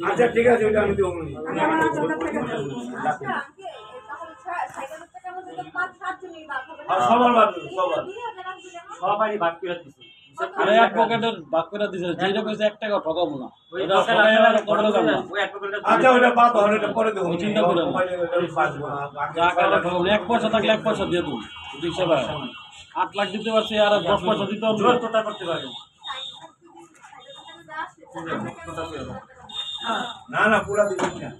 আচ্ছা ঠিক আছে, ওইটা আমি দেবো। সবার ভাগ, সবাই ভাগ করে দিচ্ছি। আরে অ্যাডভোকেটের ভাগ করে দিছে, যেটা কইছে 1 টাকা ঠকাবো না। আচ্ছা ওইটা বাদ, ওইটা পরে দেবো, চিন্তা করে না। যা কাটা ঠকাবো না, 1 পয়সা থাকলে 1 পয়সা দিয়ে দেবো। ঠিক আছে ভাই, 8 লাখ দিতে পারছি আর 10 পয়সা দিতে হবে। জোর তোটা করতে পারবেন না? না পুরা দিবেন না,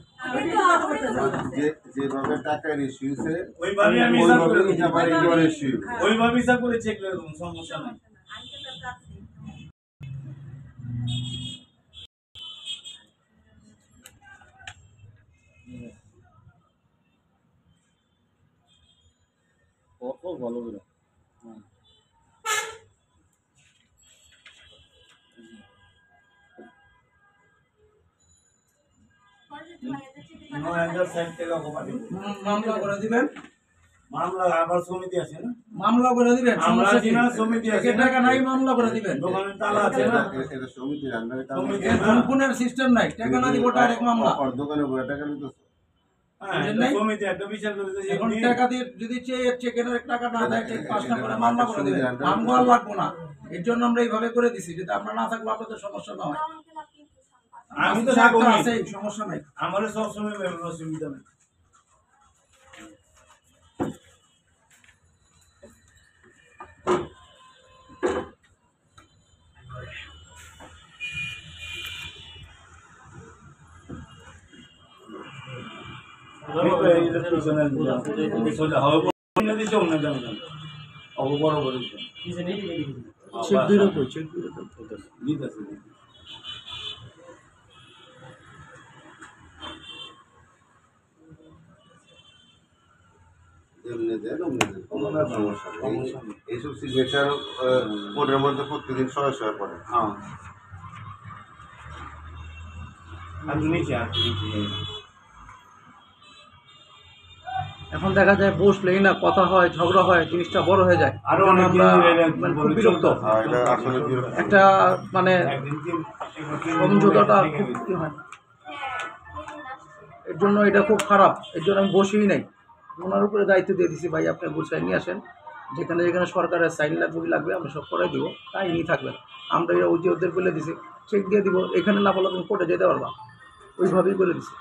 যেভাবে টাকা রেশিও হইছে ওইভাবে আমি হিসাব করে দিই, ওইভাবে হিসাব করে চেক করে দেবো, সমস্যা নাই। কত ভালো করে মামলা করে দিবেন। মামলা আবার সমিতি আছে না, মামলা করে দিবেন, আমরা জিনা সমিতি আছে, টাকা নাই মামলা করে দিবেন। দোকানে তালা আছে না, এটা সমিতির আন্ডারে কাজ সমিতি এর ফোনের সিস্টেম নাই, টাকা না দিব ডাইরেক্ট মামলা। আর দোকানে বড় টাকা নিতেছে। হ্যাঁ সমিতি একটা বিচার করে দিয়েছে। এখন টাকা দিয়ে যদি চেকের টাকা না দেয়, চেক পাস না করে মামলা করে দিবেন, আমগো আর লাগবো না। এর জন্য আমরা এইভাবে করে দিছি, যদি আপনার না থাকলে আপনাদের সমস্যা না হয়। আমি তো থাকবো না, আছে সমস্যা নাই, আমার সব সময় অসুবিধা নেই। এইসব সিগনেচার কোর্টের মধ্যে প্রতিদিন 100 পড়ে। এখন দেখা যায় বসলেই না কথা হয়, ঝগড়া হয়, জিনিসটা বড় হয়ে যায়। আরো অনেক খুব বিরক্ত, এটা আসলে বিরক্ত। একটা মানে সমঝোতাটা খুব ই হয়, এর জন্য এটা খুব খারাপ। এর জন্য আমি বসেই নাই, ওনার উপরে দায়িত্ব দিয়ে দিছি, ভাই আপনি গুছাই নিয়ে আসেন, যেখানে যেখানে সরকারের সাইন লাগবে আমরা সব করাই দিব, তাই নিয়ে থাকবেন। আমরা এটা ওই যে ওদের বলে দিছি, চেক দিয়ে দিব, এখানে না বলে তুমি কোর্টে যেতে পারবা, ওইভাবেই বলে দিছি।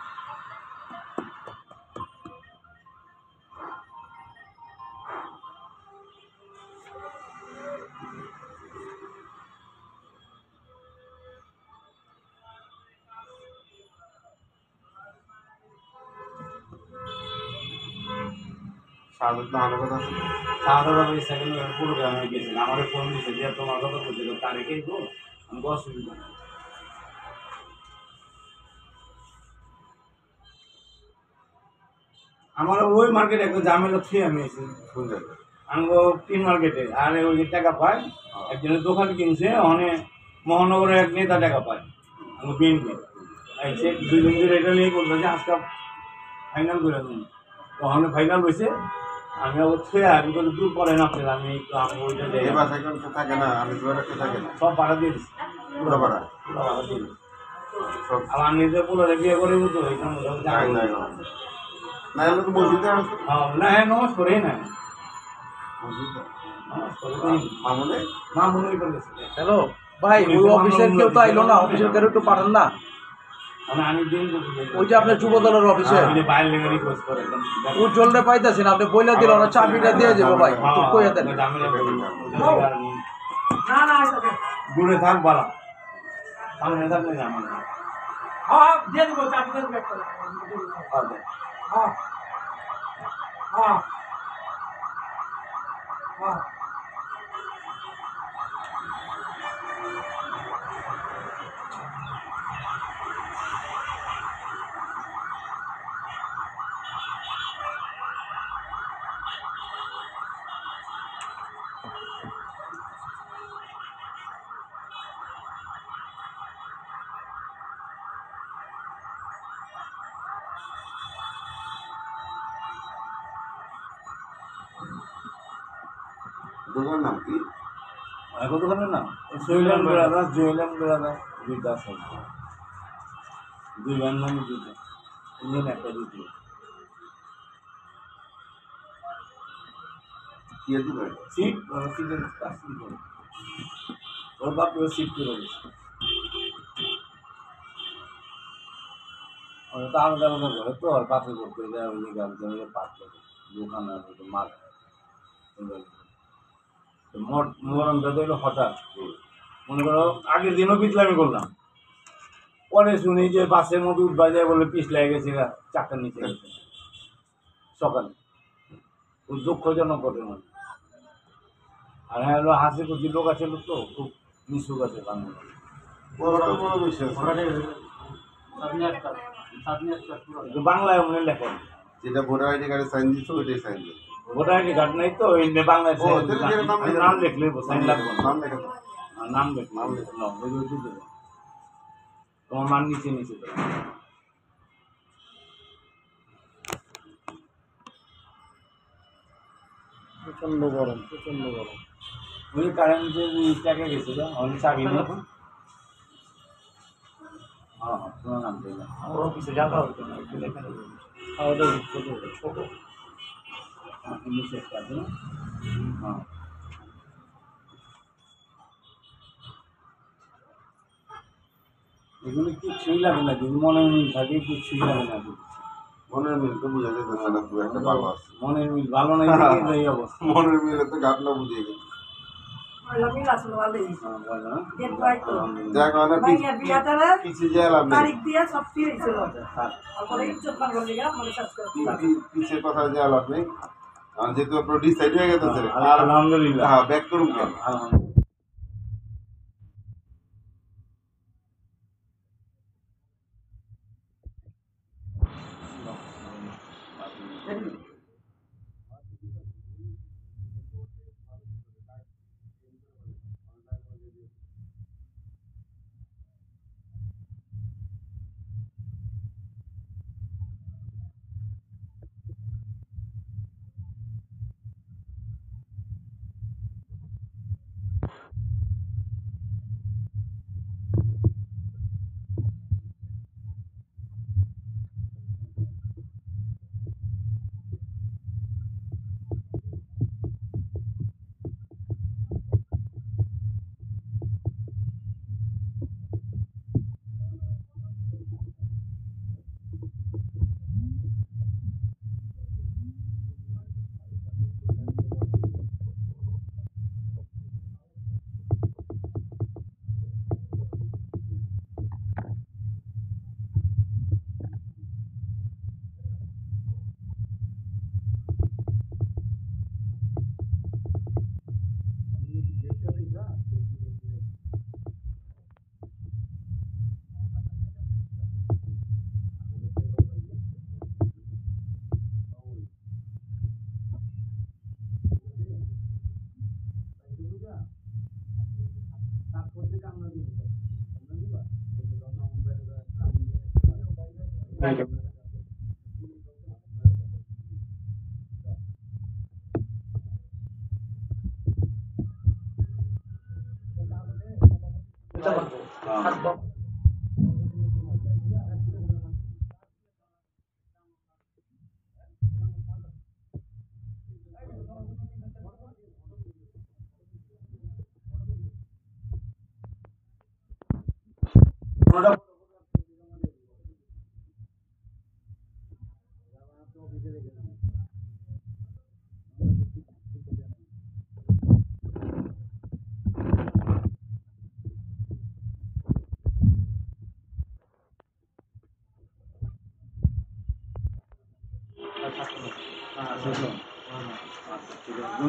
সাধারণত ভালো কথা আছে। সাধারণভাবে সেকেন্ড প্রোগ্রাম হয়ে গেছিল, আমার ফোন দিয়েছে যে তোমার কথা বলছিল তারিখেই তো আমি অসুবিধা নেই। আমার ওই মার্কেটে একটা ঝামেলা থুয়ে আমি এসেছি, আমি তিন মার্কেটে, আর ওই যে টাকা পাই একজনের দোকান কিনছে, অনেক মহানগরে এক নেতা টাকা পায় আমি বিএনপি, সে 2 দিন ধরে এটা নিয়ে বলতো যে আজকে ফাইনাল করে দিন, তখন ফাইনাল হয়েছে। আমি আবার ছুঁয়ে আমি বলি দূর করেন আপনার, আমি ওইটা থাকে না, আমি থাকে না, সব ভাড়া দিয়ে দিচ্ছি, পুরো ভাড়া দিয়ে দিচ্ছি। আমার নিজে পুরো বিয়ে করে তো এখানে না এগুলো তো মসজিদে না, হ্যাঁ নমাজ করেই না, মামুনি করে গেছে। হ্যালো ভাই, ওই অফিসের কেউ তো আইলো না, অফিসের কেউ একটু পাঠান না। আমি দিন ওই যে আপনার যুব দলের অফিসে বাইরে লেগে রিকোয়েস্ট করে উজ্জ্বলটা পাইতেছেন, আপনি বইলা দিল না, চাবিটা দিয়ে যাবো ভাই, একটু কইয়া দেন। দূরে থাক বালা, সামনে থাকলে আমার দিয়ে দিব চাবি দিয়ে দেবো। হ্যাঁ হ্যাঁ হ্যাঁ দোকানের নাম কি? দোকানের নাম সোহেলাম ব্রাদার্স, জুয়েলাম ব্রাদার্স, দুইটা আছে। 2 ভাইয়ের নামে 2টা, ইঞ্জিন একটা 2টি। কি আর দিবেন? সিট সিটের কাজ কি করে? ওর বাপ ওর সিট করে দিয়েছে। ওরা তো আলাদা আলাদা করে তো, আর বাপে করতে যায় ওই গাড়ি পাঁচ দোকানে মাল মোট মোহরমটা তো এলো হঠাৎ। মনে করো আগের দিনও পিছলামি করলাম, পরে শুনি যে বাসের মধ্যে উঠবা যায় বলে পিছ লেগে গেছে, 4টার নিচে গেছে সকালে। খুব দুঃখজনক ঘটনা। আর হ্যাঁ হলো হাসি খুশি লোক আছে, তো খুব মিশুক আছে বাংলা। বড়টা বড় বেশি আছে। কিন্তু বাংলায় মনে লেখেন, যেটা ভোটার আইডি কার্ডে সাইন দিচ্ছে ওইটাই সাইন দিচ্ছে। ভোটার আইডি কার্ড নাই তো ওই বাংলায় ও, তাহলে নাম লেখা- নাম লিখলে সাইন লাগবে না। নাম লেখা তো। নাম লিখ তোমার মান নিচে নিচে তো। প্রচন্ড গরম, প্রচন্ড গরম। ওই কারেন্টের টাকা গেছিল অনেক চাকরি নেই। হ্যাঁ তোমার নাম দিল আমারও কিছু জায়গা হতো না, একটু লেখা নেই। খাওয়া দাওয়া ছোট ছোট নিচে কাজ না। হ্যাঁ এগুলো কিছুই লাগে না, যদি মনের মিল থাকে কিছুই লাগে না। মনের মিল তো বুঝা যেতেছে না, খুব একটা ভালো আছে। মনের মিল ভালো নাই কিন্তু এই অবস্থা। মনের মিলে তো ঘাটনা বুঝিয়ে গেছে। হ্যাঁ, বলো না? আলহামদুলিল্লাহ। যাক অনেক কিছু যে লাভ নেই। পিছের কথা যে লাভ নেই। আর যেহেতু আপনার ডিসাইড হয়ে গেছে আর আলহামদুলিল্লাহ। হ্যাঁ ব্যাক করুন কেন? আলহামদুলিল্লাহ।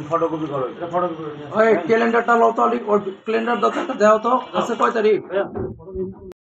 ফটোকপি করো, এটা ফটোকপি। ওই ক্যালেন্ডারটা লও তো, ওই ক্যালেন্ডার দাও তো, একটা দাও তো, আছে কয় তারিখ?